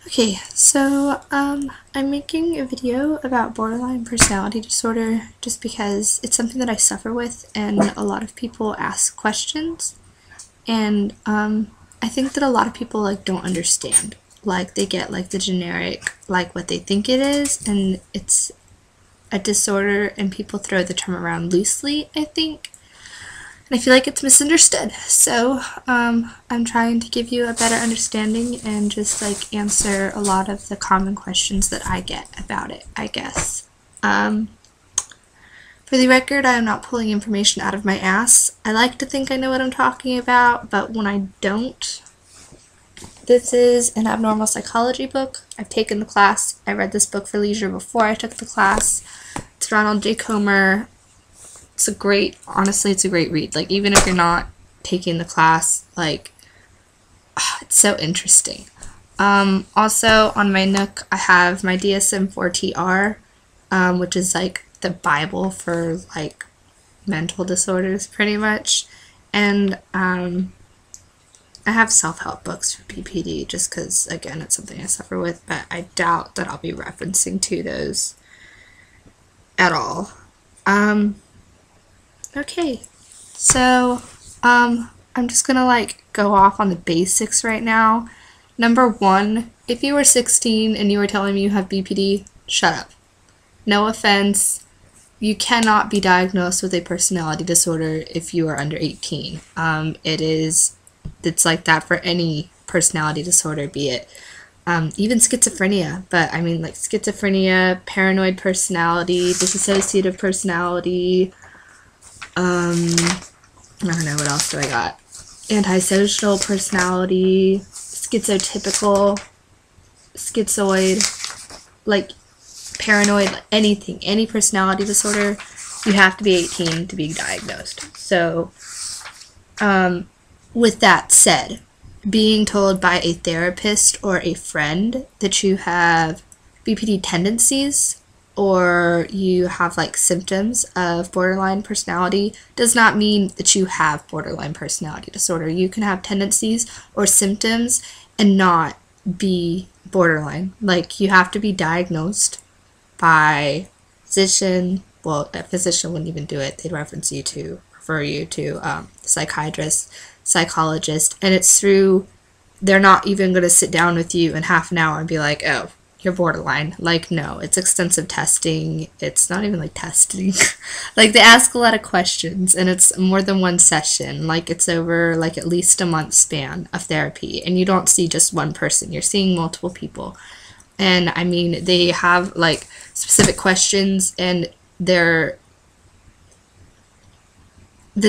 Okay, so I'm making a video about borderline personality disorder just because it's something that I suffer with and a lot of people ask questions, and I think that a lot of people don't understand. They get the generic what they think it is, and it's a disorder and people throw the term around loosely, I think. And I feel like it's misunderstood. So I'm trying to give you a better understanding and just answer a lot of the common questions that I get about it, I guess. For the record, I am not pulling information out of my ass. I like to think I know what I'm talking about, but when I don't. This is an abnormal psychology book. I've taken the class. I read this book for leisure before I took the class. It's Ronald J. Comer. Honestly, it's a great read. Even if you're not taking the class, it's so interesting. Also, on my Nook, I have my DSM-4TR, which is the Bible for mental disorders, pretty much. And I have self-help books for BPD, just because, again, it's something I suffer with, but I doubt that I'll be referencing to those at all. Okay, so I'm just gonna go off on the basics right now. Number one, if you were 16 and you were telling me you have BPD, shut up. No offense, you cannot be diagnosed with a personality disorder if you are under 18. It's like that for any personality disorder, be it even schizophrenia, but I mean schizophrenia, paranoid personality, dissociative personality, I don't know, what else do I got? Antisocial personality, schizotypical, schizoid, paranoid, anything, any personality disorder, you have to be 18 to be diagnosed. So, with that said, being told by a therapist or a friend that you have BPD tendencies or you have symptoms of borderline personality does not mean that you have borderline personality disorder. You can have tendencies or symptoms and not be borderline. You have to be diagnosed by a physician. Well, a physician wouldn't even do it. They'd refer you to psychiatrist, psychologist, and it's through, they're not even going to sit down with you in half an hour and be like, oh, you're borderline. No, it's extensive testing. It's not even testing. They ask a lot of questions, and it's more than one session. It's over at least a month span of therapy, and you don't see just one person. You're seeing multiple people. And I mean, they have specific questions, and the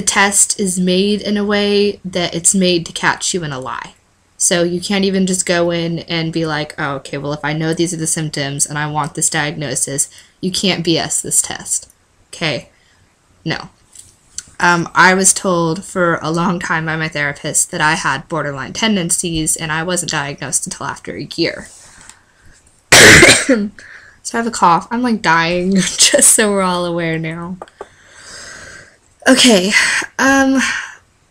test is made in a way that it's made to catch you in a lie. So you can't even just go in and be like, oh, okay, well, if I know these are the symptoms and I want this diagnosis, you can't BS this test. Okay? No. I was told for a long time by my therapist that I had borderline tendencies, and I wasn't diagnosed until after a year. So I have a cough. I'm dying, just so we're all aware now. Okay,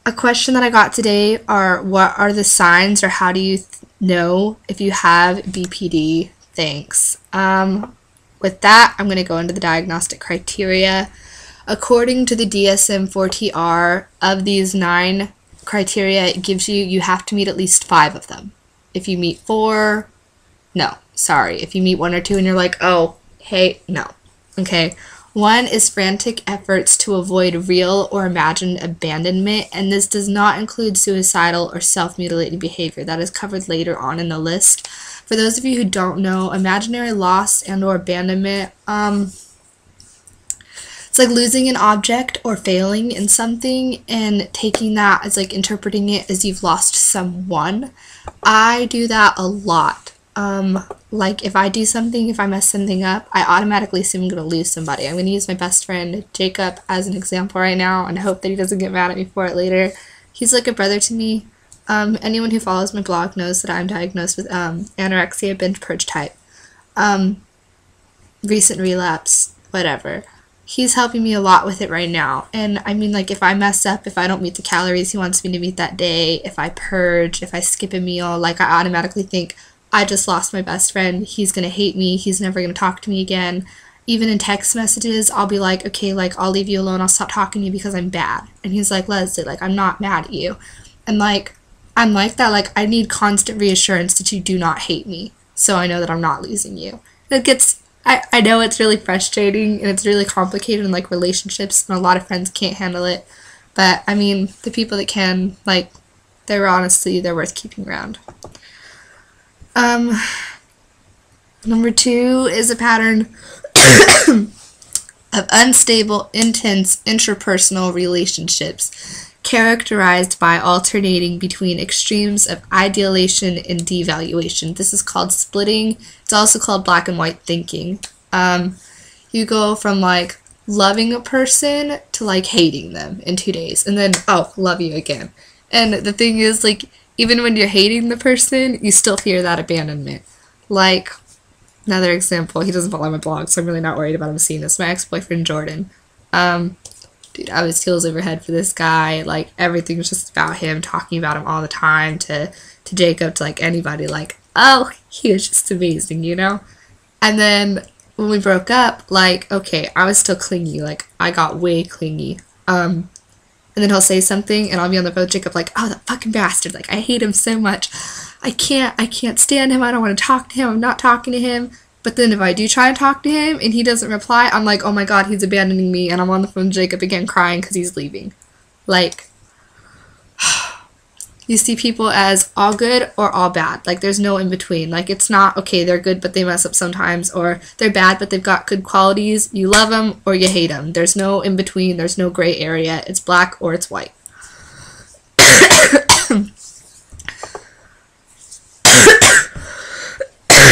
a question that I got today are, what are the signs, or how do you know if you have BPD? Thanks. With that, I'm going to go into the diagnostic criteria. According to the DSM-4TR, of these 9 criteria, it gives you have to meet at least 5 of them. If you meet 4, no, sorry. If you meet 1 or 2 and you're like, oh, hey, no. Okay. 1 is frantic efforts to avoid real or imagined abandonment, and this does not include suicidal or self-mutilating behavior. That is covered later on in the list. For those of you who don't know, imaginary loss and or abandonment, it's losing an object or failing in something and taking that as interpreting it as you've lost someone. I do that a lot. If I do something, if I mess something up, I automatically assume I'm going to lose somebody. I'm going to use my best friend, Jacob, as an example right now, and hope that he doesn't get mad at me for it later. He's like a brother to me. Anyone who follows my blog knows that I'm diagnosed with anorexia, binge purge type. Recent relapse, whatever. He's helping me a lot with it right now. And I mean, if I mess up, if I don't meet the calories he wants me to meet that day, if I purge, if I skip a meal, I automatically think, I just lost my best friend. He's gonna hate me. He's never gonna talk to me again. Even in text messages, I'll be like, okay, like, I'll leave you alone. I'll stop talking to you because I'm bad. And he's like, Leslie, like, I'm not mad at you. And, like, I'm like that. Like, I need constant reassurance that you do not hate me, so I know that I'm not losing you. It gets, I know it's really frustrating, and it's really complicated in, like, relationships, and a lot of friends can't handle it. But, I mean, the people that can, like, they're worth keeping around. Number 2 is a pattern of unstable, intense, interpersonal relationships characterized by alternating between extremes of idealization and devaluation. This is called splitting. It's also called black and white thinking. You go from, like, loving a person to, like, hating them in 2 days, and then, oh, love you again. And the thing is, like, even when you're hating the person, you still fear that abandonment. Like, another example, he doesn't follow my blog, so I'm really not worried about him seeing this. My ex-boyfriend, Jordan. Dude, I was heels over head for this guy. Like, everything was just about him, talking about him all the time to Jacob, to, like, anybody. Like, oh, he was just amazing, you know? And then when we broke up, like, okay, I was still clingy. Like, I got way clingy. And then he'll say something, and I'll be on the phone with Jacob, like, oh, that fucking bastard. Like, I hate him so much. I can't stand him. I don't want to talk to him. I'm not talking to him. But then if I do try and talk to him and he doesn't reply, I'm like, oh my god, he's abandoning me. And I'm on the phone with Jacob again crying because he's leaving. Like, you see people as all good or all bad. Like, there's no in between. Like, it's not, okay, they're good but they mess up sometimes, or they're bad but they've got good qualities. You love them or you hate them. There's no in between. There's no gray area. It's black or it's white.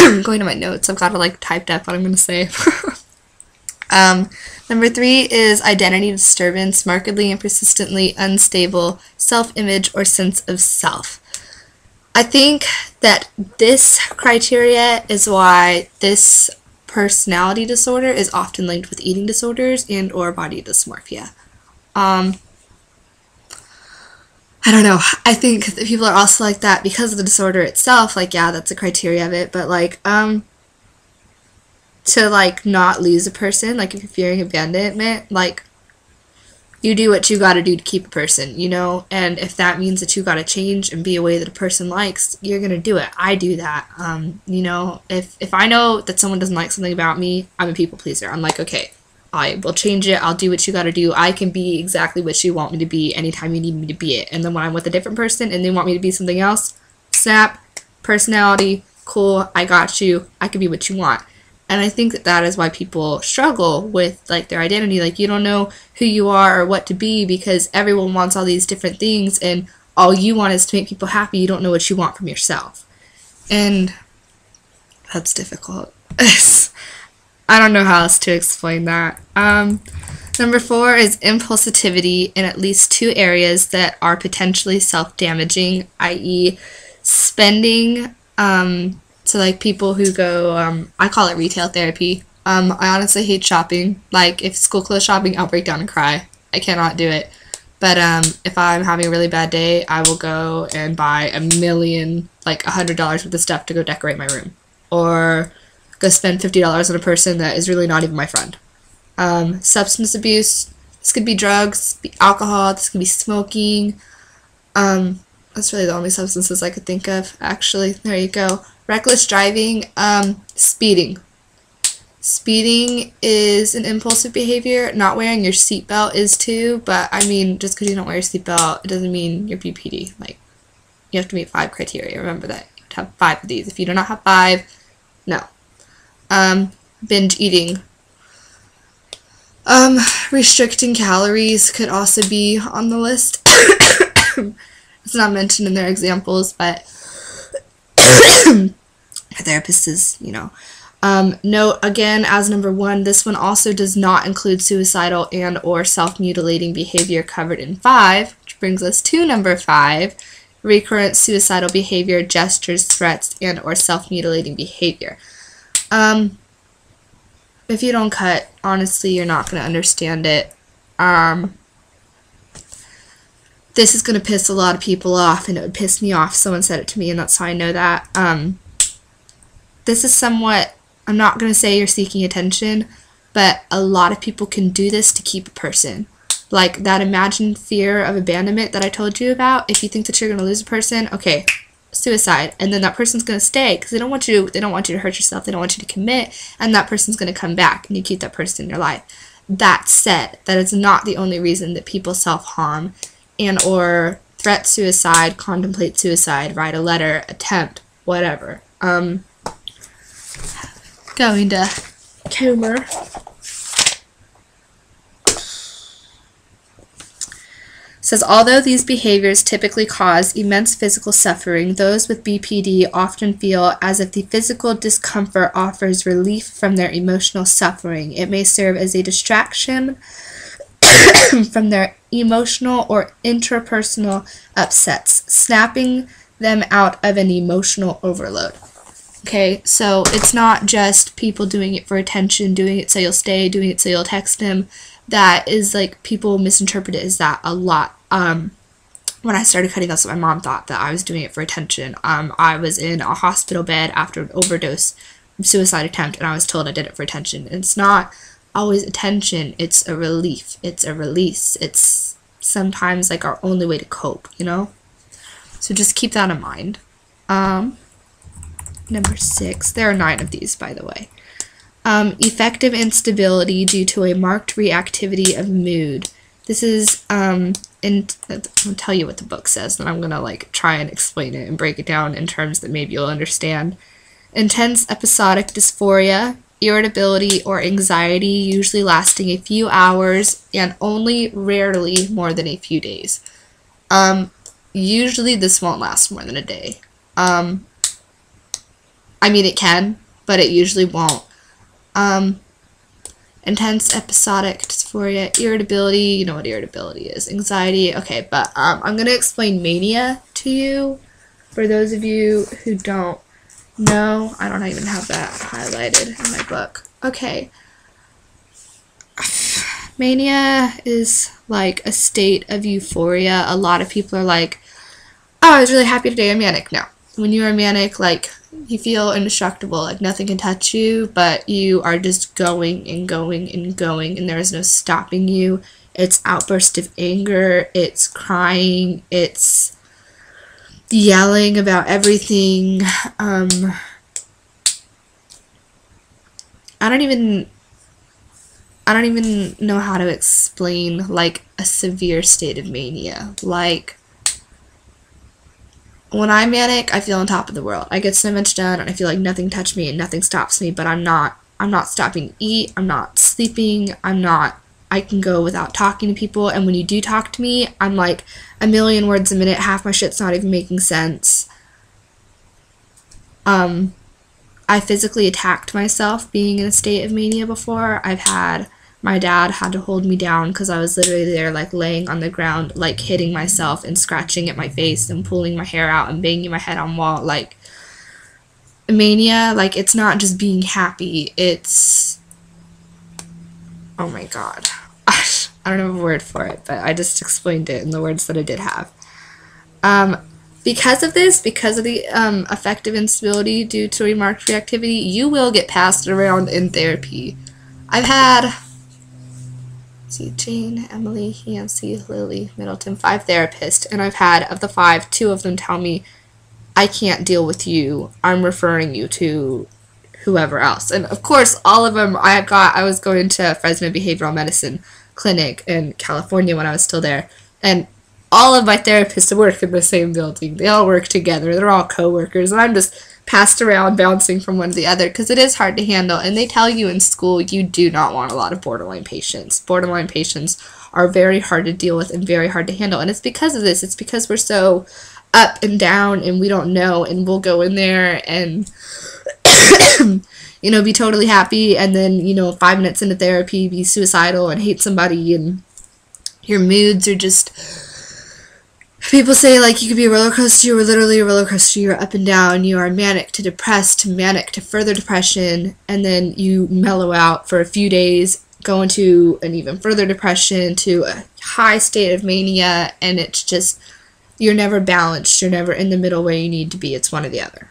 I'm going to my notes. I've got to, like, typed up what I'm going to say. Number 3 is identity disturbance, markedly and persistently unstable self-image or sense of self. I think that this criteria is why this personality disorder is often linked with eating disorders and or body dysmorphia. I don't know. I think that people are also like that because of the disorder itself. Like, yeah, that's a criteria of it. But, like, to, like, not lose a person, like, if you're fearing abandonment, like, you do what you gotta do to keep a person, you know? And if that means that you gotta change and be a way that a person likes, you're gonna do it. I do that. You know, if I know that someone doesn't like something about me, I'm a people pleaser. I'm like, okay, I will change it. I'll do what you gotta do. I can be exactly what you want me to be anytime you need me to be it. And then when I'm with a different person and they want me to be something else, snap, personality, cool, I got you. I can be what you want. And I think that that is why people struggle with, like, their identity. Like, you don't know who you are or what to be because everyone wants all these different things and all you want is to make people happy. You don't know what you want from yourself. And that's difficult. I don't know how else to explain that. Number 4 is impulsivity in at least 2 areas that are potentially self-damaging, i.e. spending, so, like, people who go, I call it retail therapy. I honestly hate shopping. Like, if school clothes shopping, I'll break down and cry. I cannot do it. But if I'm having a really bad day, I will go and buy $100 worth of stuff to go decorate my room. Or go spend $50 on a person that is really not even my friend. Substance abuse. This could be drugs, be alcohol, this could be smoking. That's really the only substances I could think of, actually. There you go. Reckless driving, speeding. Speeding is an impulsive behavior. Not wearing your seatbelt is too, but I mean, just because you don't wear your seatbelt, it doesn't mean you're BPD. Like, you have to meet 5 criteria. Remember that. You have to have 5 of these. If you do not have 5, no. Binge eating. Restricting calaries could also be on the list. It's not mentioned in their examples, but a therapist is, you know. Note, again, as number 1, this one also does not include suicidal and or self-mutilating behavior covered in 5, which brings us to number 5, recurrent suicidal behavior, gestures, threats, and or self-mutilating behavior. If you don't cut, honestly, you're not going to understand it. This is going to piss a lot of people off, and it would piss me off if someone said it to me, and that's how I know that. this is somewhat, I'm not going to say you're seeking attention, but a lot of people can do this to keep a person. Like that imagined fear of abandonment that I told you about. If you think that you're going to lose a person, okay, suicide, and then that person's going to stay because they don't want you to hurt yourself, they don't want you to commit, and that person's going to come back and you keep that person in your life. That said, that is not the only reason that people self-harm and or threat suicide, contemplate suicide, write a letter, attempt, whatever. Going to tumblr. Says, although these behaviors typically cause immense physical suffering, those with BPD often feel as if the physical discomfort offers relief from their emotional suffering. It may serve as a distraction from their emotional or interpersonal upsets, snapping them out of an emotional overload. Okay, so it's not just people doing it for attention, doing it so you'll stay, doing it so you'll text him. That is like, people misinterpret it as that a lot. When I started cutting out, so my mom thought that I was doing it for attention. I was in a hospital bed after an overdose suicide attempt, and I was told I did it for attention. It's not always attention, it's a relief, it's a release. It's sometimes like our only way to cope, you know? So just keep that in mind. Number 6, there are 9 of these, by the way. Effective instability due to a marked reactivity of mood. This is, I'll tell you what the book says, and I'm going to like try and explain it and break it down in terms that maybe you'll understand. Intense episodic dysphoria, irritability, or anxiety, usually lasting a few hours and only rarely more than a few days. Usually this won't last more than a day. I mean, it can, but it usually won't. Intense episodic dysphoria, irritability, you know what irritability is, anxiety, okay, but I'm going to explain mania to you, for those of you who don't know. I don't even have that highlighted in my book. Okay. Mania is like a state of euphoria. A lot of people are like, oh, I was really happy today, I'm manic. No. When you are manic, like, you feel indestructible, like nothing can touch you, but you are just going and going and going, and there is no stopping you. It's outburst of anger, it's crying, it's yelling about everything. I don't even know how to explain like a severe state of mania. Like, when I'm manic, I feel on top of the world. I get so much done, and I feel like nothing touched me and nothing stops me, but I'm not stopping to eat, I'm not sleeping, I can go without talking to people, and when you do talk to me, I'm like a million words a minute, half my shit's not even making sense. I physically attacked myself being in a state of mania before. My dad had to hold me down because I was literally there, like, laying on the ground, like, hitting myself and scratching at my face and pulling my hair out and banging my head on wall. Like, mania, like, it's not just being happy, it's, oh my god. I don't have a word for it, but I just explained it in the words that I did have. Because of this, because of the affective instability due to remarked reactivity, you will get passed around in therapy. I've had... Jane, Emily, Nancy, Lily, Middleton, 5 therapists, and I've had, of the 5, 2 of them tell me, I can't deal with you, I'm referring you to whoever else. And of course, all of them, I was going to Fresno Behavioral Medicine Clinic in California when I was still there, and all of my therapists work in the same building. They all work together, they're all co-workers, and I'm just passed around bouncing from one to the other because it is hard to handle, and they tell you in school you do not want a lot of borderline patients. Borderline patients are very hard to deal with and very hard to handle, and it's because of this. It's because we're so up and down and we don't know, and we'll go in there and you know, be totally happy, and then, you know, 5 minutes into therapy be suicidal and hate somebody, and your moods are just... People say, like, you could be a roller coaster. You are literally a roller coaster. You're up and down. You are manic to depressed to manic to further depression, and then you mellow out for a few days, go into an even further depression to a high state of mania, and it's just, you're never balanced. You're never in the middle where you need to be. It's one or the other.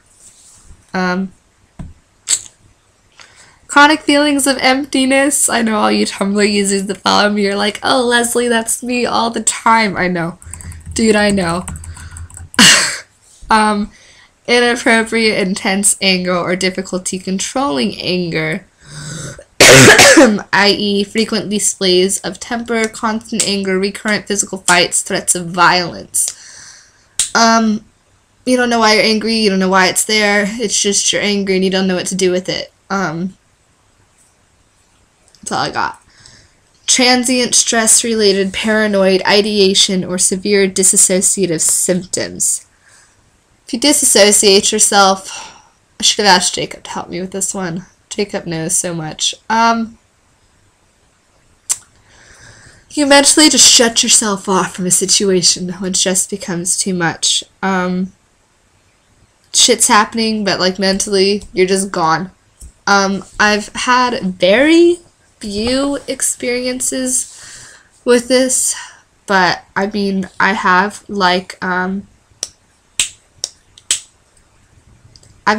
Chronic feelings of emptiness. I know all you Tumblr users that follow me are like, oh, Leslie, that's me all the time. I know. Dude, I know. Inappropriate, intense anger or difficulty controlling anger, i.e. frequent displays of temper, constant anger, recurrent physical fights, threats of violence. You don't know why you're angry, you don't know why it's there, it's just you're angry and you don't know what to do with it. That's all I got. Transient stress-related paranoid ideation or severe dissociative symptoms. If you disassociate yourself, I should have asked Jacob to help me with this one. Jacob knows so much. You mentally just shut yourself off from a situation when it just becomes too much. Shit's happening, but like mentally, you're just gone. I've had very few experiences with this, but I mean, I have like, I've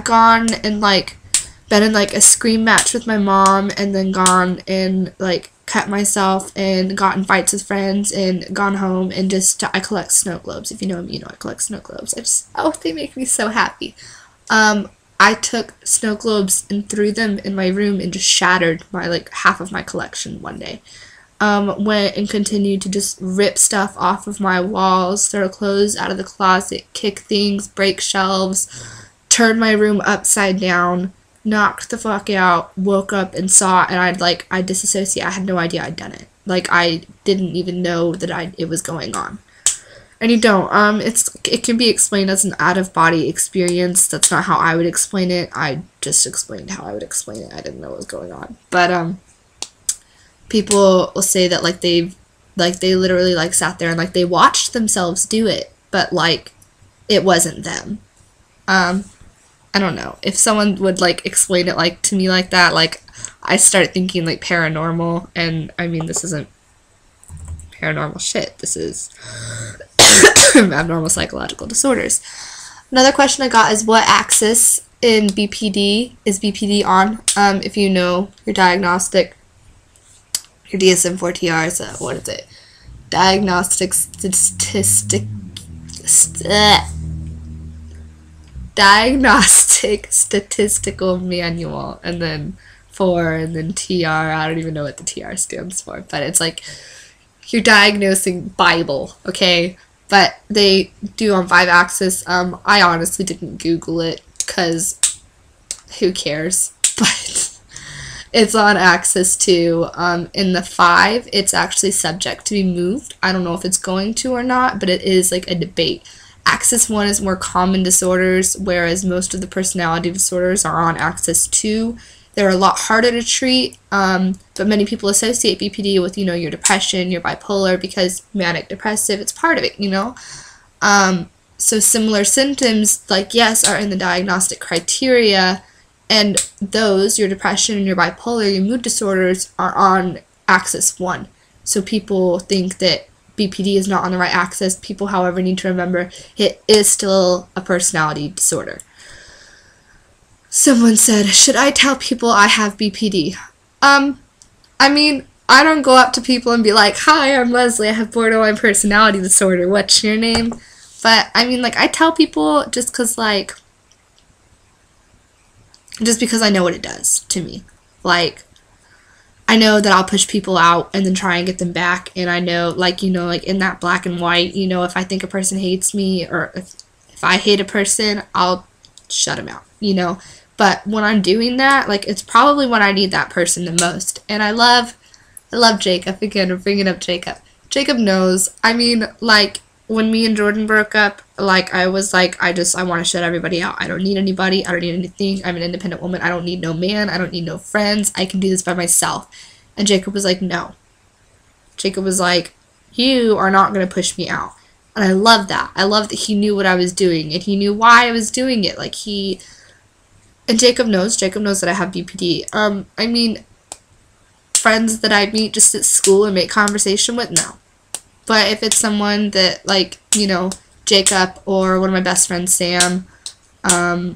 gone and like been in like a scream match with my mom and then gone and like cut myself and gotten fights with friends and gone home and just I collect snow globes. If you know me, you know I collect snow globes. They make me so happy. I took snow globes and threw them in my room and just shattered my like half of my collection one day. Went and continued to just rip stuff off of my walls, throw clothes out of the closet, kick things, break shelves, turned my room upside down, knocked the fuck out, woke up and saw, and I disassociated. I had no idea I'd done it. Like, I didn't even know that it was going on. And you don't. It can be explained as an out-of-body experience. That's not how I would explain it. I just explained how I would explain it. I didn't know what was going on. But, people will say that, like, they literally, like, sat there and, like, they watched themselves do it, but, like, it wasn't them. I don't know. If someone would, like, explain it, like, to me like that, like, I start thinking, like, paranormal, and, I mean, this isn't paranormal shit. This is abnormal psychological disorders. Another question I got is, what axis in BPD is BPD on? If you know your diagnostic, your DSM-4TR is, what is it? Diagnostic Statistical Manual, and then 4, and then TR. I don't even know what the TR stands for, but it's like your diagnosing Bible, okay? But they do on 5-axis. I honestly didn't Google it, because who cares? But it's on axis 2. In the 5, it's actually subject to be moved. I don't know if it's going to or not, but it is like a debate. Axis 1 is more common disorders, whereas most of the personality disorders are on axis 2. They're a lot harder to treat, but many people associate BPD with, you know, your depression, your bipolar, because manic depressive, it's part of it, you know? So similar symptoms, like, yes, are in the diagnostic criteria, and those, your depression and your bipolar, your mood disorders, are on axis 1. So people think that BPD is not on the right axis. People, however, need to remember it is still a personality disorder. Someone said, should I tell people I have BPD? I mean, I don't go up to people and be like, hi, I'm Leslie, I have borderline personality disorder, what's your name? But, I mean, like, I tell people just because I know what it does to me. Like, I know that I'll push people out and then try and get them back, and I know, like, you know, like, in that black and white, you know, if I think a person hates me, or if I hate a person, I'll shut them out, you know? But when I'm doing that, like, it's probably when I need that person the most. And I love Jacob. Again, I'm bringing up Jacob. Jacob knows. I mean, like, when me and Jordan broke up, like, I was like, I want to shut everybody out. I don't need anybody. I don't need anything. I'm an independent woman. I don't need no man. I don't need no friends. I can do this by myself. And Jacob was like, no. Jacob was like, you are not going to push me out. And I love that. I love that he knew what I was doing, and he knew why I was doing it. Like, and Jacob knows that I have BPD. I mean, friends that I meet just at school and make conversation with, no. But if it's someone that, like, you know, Jacob or one of my best friends, Sam, I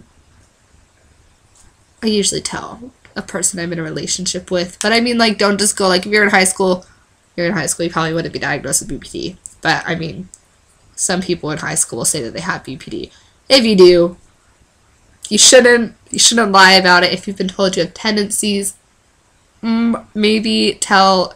usually tell. a person I'm in a relationship with. But I mean, like, don't just go, like, if you're in high school, you probably wouldn't be diagnosed with BPD. But, I mean, some people in high school will say that they have BPD. If you do, you shouldn't lie about it. If you've been told you have tendencies, maybe tell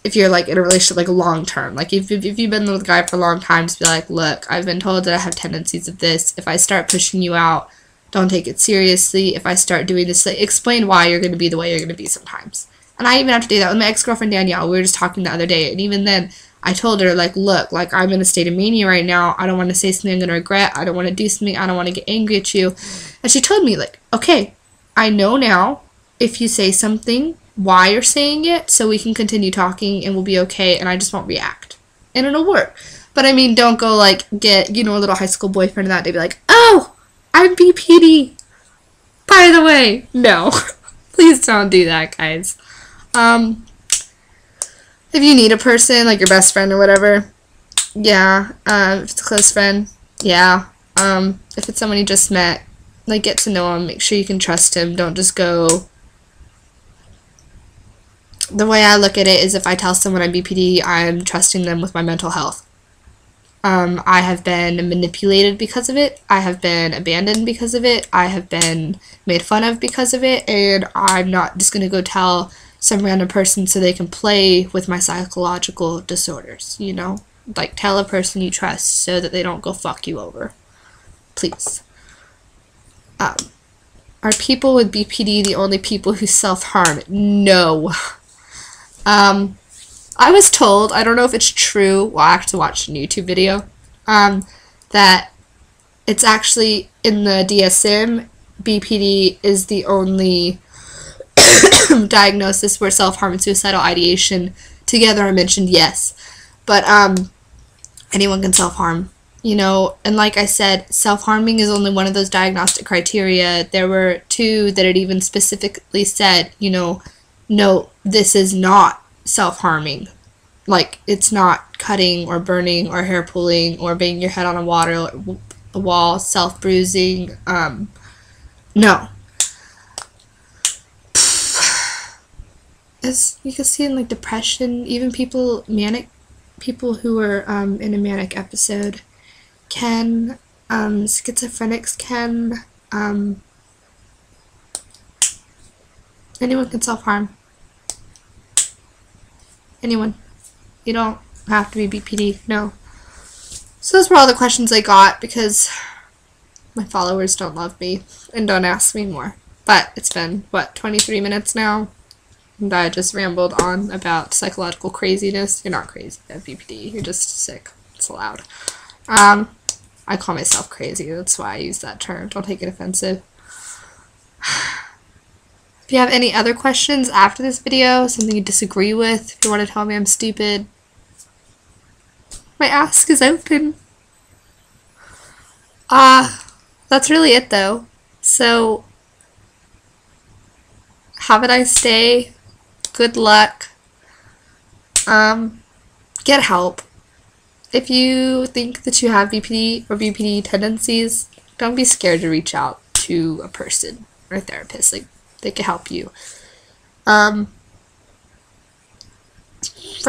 if you're, like, in a relationship, like, long term. Like, if you've been with a guy for a long time, just be like, look, I've been told that I have tendencies of this. If I start pushing you out, don't take it seriously. If I start doing this, like, explain why you're going to be the way you're going to be sometimes. And I even have to do that with my ex-girlfriend, Danielle. We were just talking the other day, and even then, I told her, like, look, like, I'm in a state of mania right now. I don't want to say something I'm going to regret. I don't want to do something. I don't want to get angry at you. And she told me, like, okay, I know now if you say something, why you're saying it, so we can continue talking and we'll be okay, and I just won't react. And it'll work. But, I mean, don't go, like, get, you know, a little high school boyfriend that day, be like, oh, I'm BPD. By the way, no. Please don't do that, guys. If you need a person, like your best friend or whatever, yeah. If it's a close friend, yeah. If it's someone you just met, like, get to know him. Make sure you can trust him. Don't just go. The way I look at it is if I tell someone I'm BPD, I'm trusting them with my mental health. I have been manipulated because of it. I have been abandoned because of it. I have been made fun of because of it. And I'm not just going to go tell some random person so they can play with my psychological disorders, you know? Like, tell a person you trust so that they don't go fuck you over. Please. Are people with BPD the only people who self-harm? No. I was told, I don't know if it's true, well, I actually watched a YouTube video, that it's actually in the DSM, BPD is the only diagnosis where self-harm and suicidal ideation together are mentioned, yes. But, anyone can self-harm, you know, and like I said, self-harming is only one of those diagnostic criteria. There were 2 that it even specifically said, you know, no, this is not self-harming. Like, it's not cutting or burning or hair pulling or banging your head on a wall, self-bruising. No. As you can see in, like, depression, even people who are in a manic episode can, schizophrenics can, anyone can self-harm. Anyone. You don't have to be BPD, no. So those were all the questions I got because my followers don't love me and don't ask me more. But it's been, what, 23 minutes now? And I just rambled on about psychological craziness. You're not crazy, you have BPD. You're just sick. It's allowed. I call myself crazy. That's why I use that term. Don't take it offensive. If you have any other questions after this video, something you disagree with, if you want to tell me I'm stupid, my ask is open. That's really it though. So, have a nice day. Good luck. Get help. If you think that you have BPD or BPD tendencies, don't be scared to reach out to a person or a therapist. Like, they can help you. For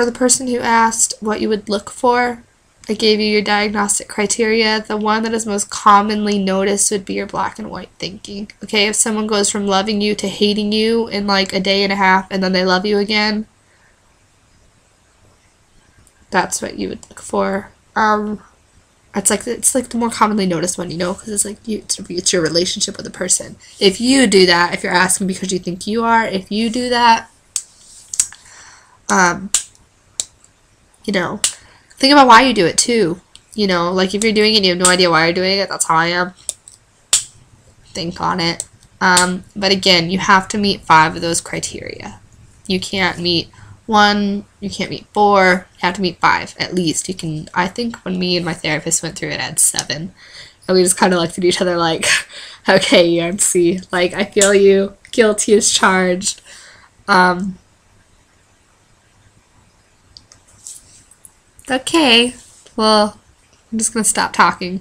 the person who asked what you would look for, I gave you your diagnostic criteria. The one that is most commonly noticed would be your black and white thinking. Okay, if someone goes from loving you to hating you in like a day and a half and then they love you again, that's what you would look for. It's like the more commonly noticed one, you know, because it's like it's your relationship with the person. If you do that, if you're asking because you think you are, if you do that, you know, think about why you do it too. You know, like if you're doing it and you have no idea why you're doing it, that's how I am. Think on it. But again, you have to meet 5 of those criteria. You can't meet 1, you can't meet 4, you have to meet 5 at least. You can, I think when me and my therapist went through it, I had 7. And we just kind of looked at each other like, okay, UMC, like, I feel you, guilty as charged. Okay, well, I'm just gonna stop talking.